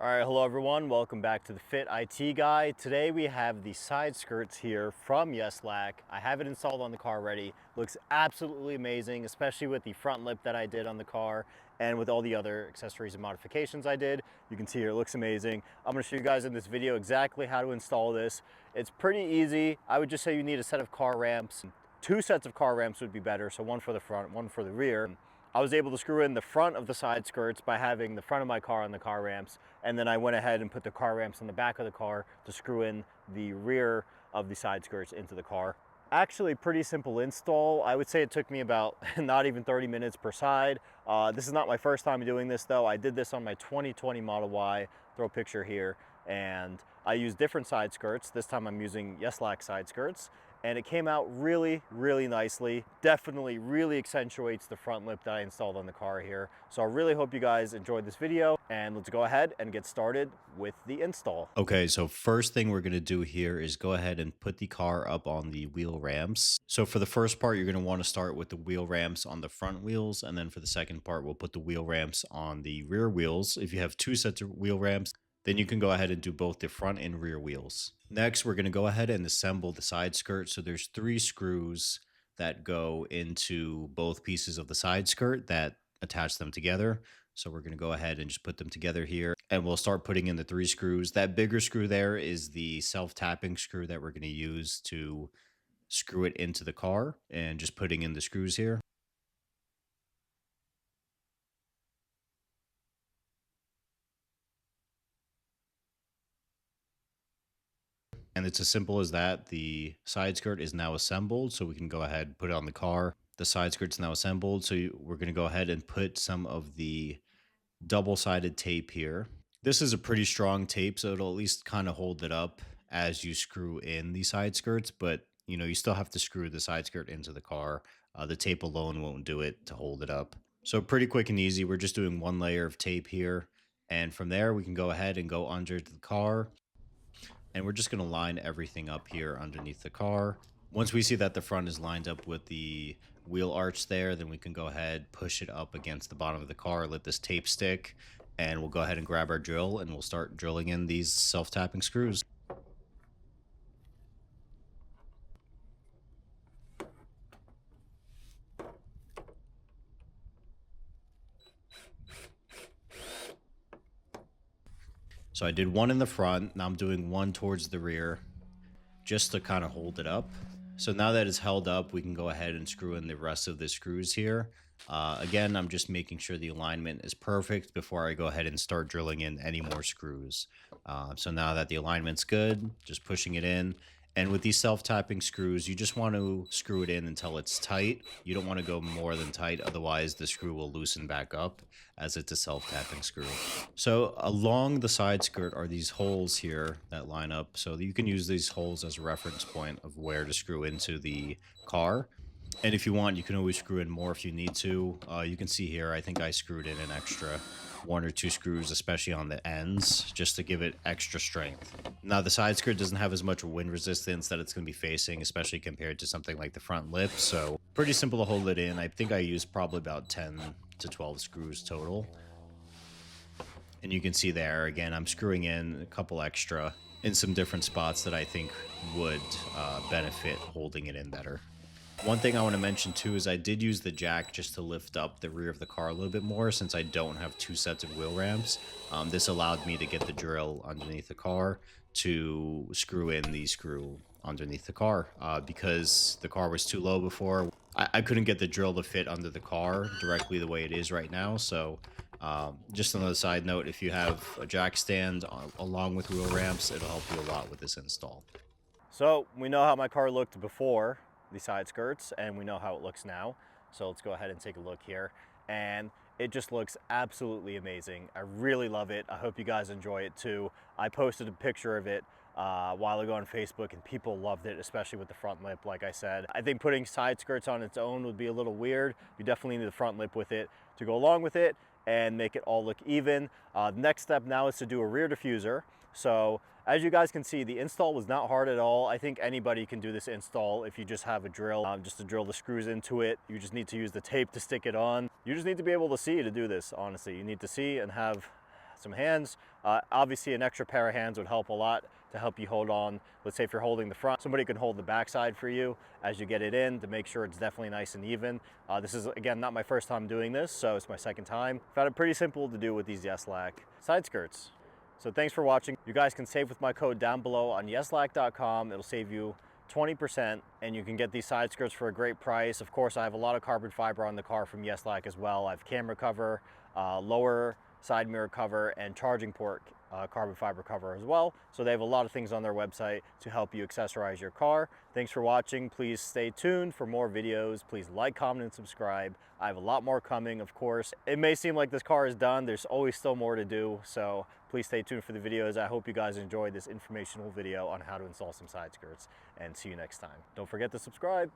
All right, hello everyone. Welcome back to the Fit IT Guy. Today we have the side skirts here from Yeslac. I have it installed on the car already. Looks absolutely amazing, especially with the front lip that I did on the car and with all the other accessories and modifications I did. You can see here, it looks amazing. I'm gonna show you guys in this video exactly how to install this. It's pretty easy. I would just say you need a set of car ramps. Two sets of car ramps would be better, so one for the front, one for the rear. I was able to screw in the front of the side skirts by having the front of my car on the car ramps, and then I went ahead and put the car ramps on the back of the car to screw in the rear of the side skirts into the car. Actually, pretty simple install. I would say it took me about not even 30 minutes per side. This is not my first time doing this though. I did this on my 2020 Model Y, throw a picture here, and I used different side skirts. This time I'm using Yeslac side skirts, and it came out really, really nicely. Definitely really accentuates the front lip that I installed on the car here. So I really hope you guys enjoyed this video, and let's go ahead and get started with the install. Okay, so first thing we're going to do here is go ahead and put the car up on the wheel ramps. So for the first part, you're going to want to start with the wheel ramps on the front wheels. And then for the second part, we'll put the wheel ramps on the rear wheels. If you have two sets of wheel ramps, then you can go ahead and do both the front and rear wheels. Next, we're going to go ahead and assemble the side skirt. So there's 3 screws that go into both pieces of the side skirt that attach them together. So we're going to go ahead and just put them together here, and we'll start putting in the 3 screws. That bigger screw there is the self-tapping screw that we're going to use to screw it into the car, and just putting in the screws here. And it's as simple as that. The side skirt is now assembled, so we can go ahead and put it on the car. The side skirt's now assembled, so we're going to go ahead and put some of the double-sided tape here. This is a pretty strong tape, so it'll at least kind of hold it up as you screw in the side skirts, but you still have to screw the side skirt into the car. The tape alone won't do it to hold it up. So pretty quick and easy. We're just doing 1 layer of tape here, and from there we can go ahead and go under the car, and we're just going to line everything up here underneath the car. Once we see that the front is lined up with the wheel arch there, then we can go ahead, push it up against the bottom of the car, let this tape stick, and we'll go ahead and grab our drill and we'll start drilling in these self-tapping screws. So I did 1 in the front, now I'm doing 1 towards the rear, just to kind of hold it up. So now that it's held up, we can go ahead and screw in the rest of the screws here. Again, I'm just making sure the alignment is perfect before I go ahead and start drilling in any more screws. So now that the alignment's good, just pushing it in. And with these self-tapping screws, you just want to screw it in until it's tight. You don't want to go more than tight, otherwise the screw will loosen back up as it's a self-tapping screw. So along the side skirt are these holes here that line up. So you can use these holes as a reference point of where to screw into the car. And if you want, you can always screw in more if you need to. You can see here, I think I screwed in an extra 1 or 2 screws, especially on the ends, just to give it extra strength. Now, the side skirt doesn't have as much wind resistance that it's going to be facing, especially compared to something like the front lip. So pretty simple to hold it in. I think I used probably about 10 to 12 screws total. And you can see there, again, I'm screwing in a couple extra in some different spots that I think would benefit holding it in better. One thing I want to mention too is I did use the jack just to lift up the rear of the car a little bit more, since I don't have 2 sets of wheel ramps. This allowed me to get the drill underneath the car to screw in the screw underneath the car, because the car was too low before. I couldn't get the drill to fit under the car directly the way it is right now. So just another side note, if you have a jack stand along with wheel ramps, it'll help you a lot with this install. So we know how my car looked before the side skirts, and we know how it looks now. So let's go ahead and take a look here. And it just looks absolutely amazing. I really love it. I hope you guys enjoy it too. I posted a picture of it a while ago on Facebook, and people loved it, especially with the front lip. Like I said, I think putting side skirts on its own would be a little weird. You definitely need the front lip with it to go along with it and make it all look even. The next step now is to do a rear diffuser. So as you guys can see, the install was not hard at all. I think anybody can do this install if you just have a drill, just to drill the screws into it. You just need to use the tape to stick it on. You just need to be able to see to do this, honestly. You need to see and have some hands. Obviously an extra pair of hands would help a lot to help you hold on. Let's say if you're holding the front, somebody can hold the backside for you as you get it in to make sure it's definitely nice and even. This is, again, not my first time doing this, so it's my second time. Found it pretty simple to do with these Yeslac side skirts. So thanks for watching. You guys can save with my code down below on yeslac.com. It'll save you 20%, and you can get these side skirts for a great price. Of course, I have a lot of carbon fiber on the car from Yeslac as well. I have camera cover, lower side mirror cover, and charging port carbon fiber cover as well. So they have a lot of things on their website to help you accessorize your car. Thanks for watching. Please stay tuned for more videos. Please like, comment, and subscribe. I have a lot more coming, of course. It may seem like this car is done. There's always still more to do. So please stay tuned for the videos. I hope you guys enjoyed this informational video on how to install some side skirts, and see you next time. Don't forget to subscribe.